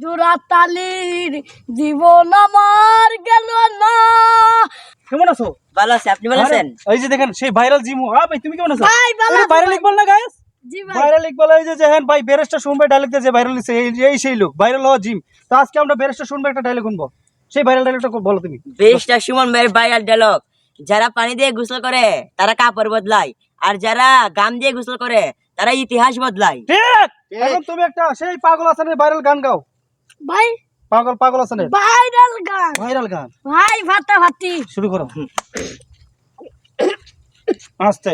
জোড়াতালির জীবন আমার গেল না। কেমন আছো? ভালো আছি, আপনি ভালো আছেন? এই যে দেখেন সেই ভাইরাল জিমু। হ্যাঁ ভাই, তুমি কেমন আছো? ভাই ভালো আছি ভাইরাল ভাই। ইকবাল না গাইস? জি ভাই। ভাইরাল ইকবাল এই যে দেখেন ভাই, ব্যারিস্টার শুনবে ডায়লগ দিয়ে যে ভাইরাল হইছে, এই সেই লোক ভাইরাল হওয়া জিম। তো আজকে আমরা ব্যারিস্টার শুনবে একটা ডায়লগ শুনবো। সেই ভাইরাল ডায়লগটা বলো তুমি। বেশটা সুমন ভাইয়ের ভাইরাল ডায়লগ, যারা পানি দিয়ে গোসল করে তারা কাপড় বদলায়, আর যারা গাম দিয়ে গোসল করে তারা ইতিহাস বদলায়। ঠিক। এখন তুমি একটা সেই পাগল হাসানের ভাইরাল গান গাও। ভাই পাগল হাসানের ভাইরাল গান। ভাইরাল গান ভাই ফাটাফাটি শুরু করো। আস্তে।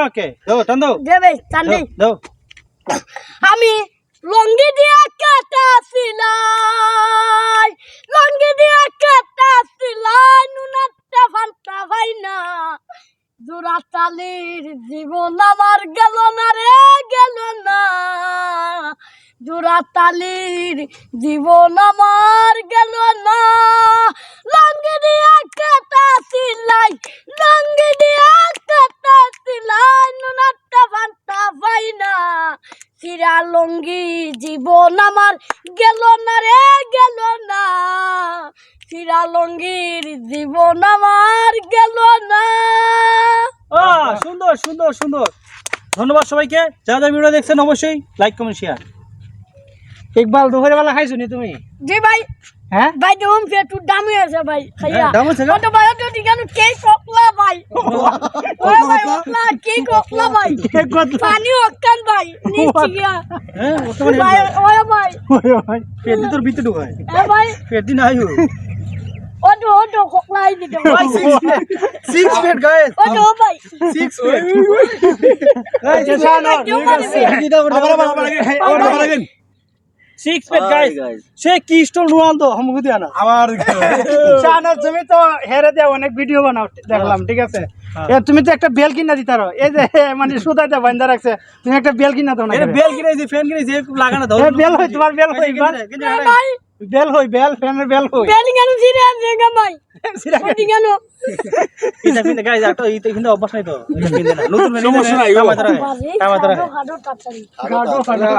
ওকে, দাও টান দাও। দেবে চান্দি। দাও। আমি লঙ্গি দিয়া কাটা সিলাই, লঙ্গি দিয়া কাটা সিলাই, নুনাটা ফান্তা ভাই না। জোড়াতালির জীবন আমার গেল না রে, গেল না। জোড়াতালির জীবন আমার গেল না। লঙ্গি দিয়া কাটা সিলাই, লঙ্গি দিয়া কাটা সিলাই, নুনাটা ফান্তা ভাই না। চিরা লঙ্গি জীবন আমার গেল না রে, গেল না। চিরা লঙ্গির জীবন আমার গেল না। সুন্দর সুন্দর সুন্দর। ধন্যবাদ সবাইকে। যারা ভিডিও দেখছেন অবশ্যই লাইক কমেন্ট শেয়ার। ইকবাল দুপুরে বেলা খাইছো নি তুমি? জি ভাই। হ্যাঁ ভাই দেবম একটু দামি আছে ভাই খাইয়া। দাম আছে? কত ভাই তো দিগানো কে কোকলা ভাই। ওই ভাই ওকলা কে কোকলা ভাই। পানি অক্কান ভাই নিচে গিয়া। হ্যাঁ বর্তমানে ভাই ওই ভাই ভাই পেট তোর ভিতরে ঢুকায়। এ ভাই পেট দিন আয়ু। ওটো কোকলাই দিতে ভাই। 6 ফিট গাইস। ওটো ভাই 6 ফিট। ভাই, কেউ মানে ভাই। 6 ফিট গাইস। সে কি স্টোর নুয়ান তো हम खुद आना আমার শানার তুমি তো হেরে দেও অনেক ভিডিও বানাও দেখলাম, ঠিক আছে? এ তুমি তো একটা বেল কিনা দিতারো, এই যে মানে সুতাতে বাঁধা রাখছে, তুমি একটা বেল কিনা দাও না। এটা বেল কিনাইছি, ফ্যান কিনাইছি, লাগানো দাও। বেল হই, তোমার বেল হই ভাই বেল হই, বেল ফ্যানের বেল হই। বেলিং আনো সিরে আনগা ভাই। ওটি কেন? এটা কিন্তু গাইস একটা ইতে কিন্তু অভ্যাস নাই তো। এটা কিনতে না। নতুন সমস্যা নাই, কামাতরা বাজে কামাতরা খাডো খাডো তাড়াতাড়ি। গাডো ফাটা।